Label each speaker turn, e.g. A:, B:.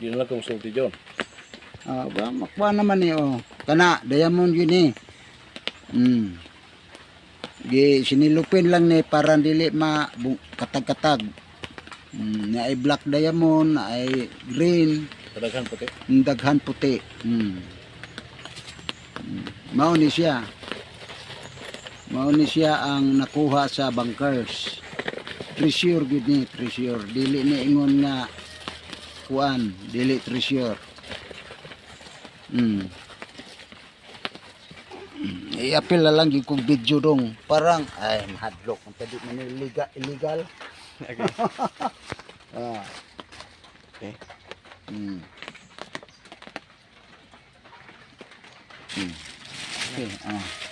A: Yun lang kung sulti John.
B: Ba makuha naman ni kana diamond yun ni. Sinilupin lang ni para dili katag-katag. Na ay black diamond, na ay green,
A: Kadaghan puti.
B: daghan puti. Mao ni siya. Mao ni siya ang nakuha sa bunkers. Treasure gud ni, treasure. Dili ni ingon nga kuan, dili treasure. I-apil na lang yung video dong. Parang, ay, mahadlok. Ang pwede man illegal.
C: Okay. Okay.
B: Okay.